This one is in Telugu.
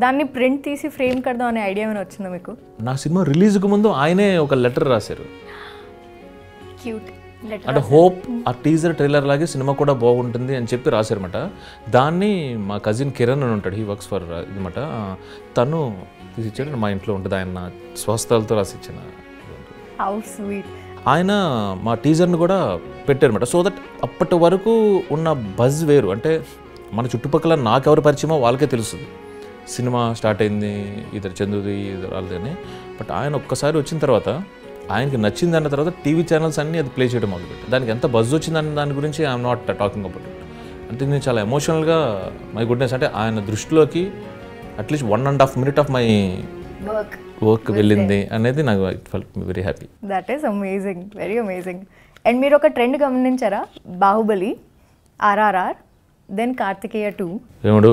దాన్ని ప్రింట్ తీసి ఫ్రేమ్ కడదాం అనే ఐడియా ఏమైనా వచ్చిందా మీకు? నా సినిమా రిలీజ్కి ముందు ఆయనే ఒక లెటర్ రాశారు. Cute letter. అంటే హోప్ ఆ టీజర్ ట్రైలర్ లాగే సినిమా కూడా బాగుంటుంది అని చెప్పి రాశారన్నమాట. దాన్ని మా కజిన్ కిరణ్ అని ఉంటాడు, హీ వర్క్స్ ఫర్ అనమాట, తను తీసిచ్చాడు. మా ఇంట్లో ఉంటుంది, ఆయన స్వస్థలతో రాసిచ్చిన. How sweet. ఆయన మా టీజర్ని కూడా పెట్టారన్నమాట. సో దట్ అప్పటి వరకు ఉన్న బజ్ వేరు. అంటే మన చుట్టుపక్కల నాకెవరు పరిచయమో వాళ్ళకే తెలుస్తుంది సినిమా స్టార్ట్ అయింది, ఇద్దరు చందుది ఇద్దరు వాళ్ళని. బట్ ఆయన ఒక్కసారి వచ్చిన తర్వాత ఆయనకి నచ్చింది అన్న తర్వాత టీవీ ఛానల్స్ అన్నీ అది ప్లే చేయడం మొదలుపెట్టి దానికి ఎంత బజ్ వచ్చిందన్న దాని గురించి I'm not talking about it. అంటే నేను చాలా ఎమోషనల్గా మై గుడ్నెస్, అంటే ఆయన దృష్టిలోకి at least 1.5 minute of my work వెళ్ళింది అనేది నాకు felt very happy. That is amazing, very amazing. And మీరు ఒక ట్రెండ్ గమనించారా? Baahubali, RRR, then Karthikeya 2. ఏముడు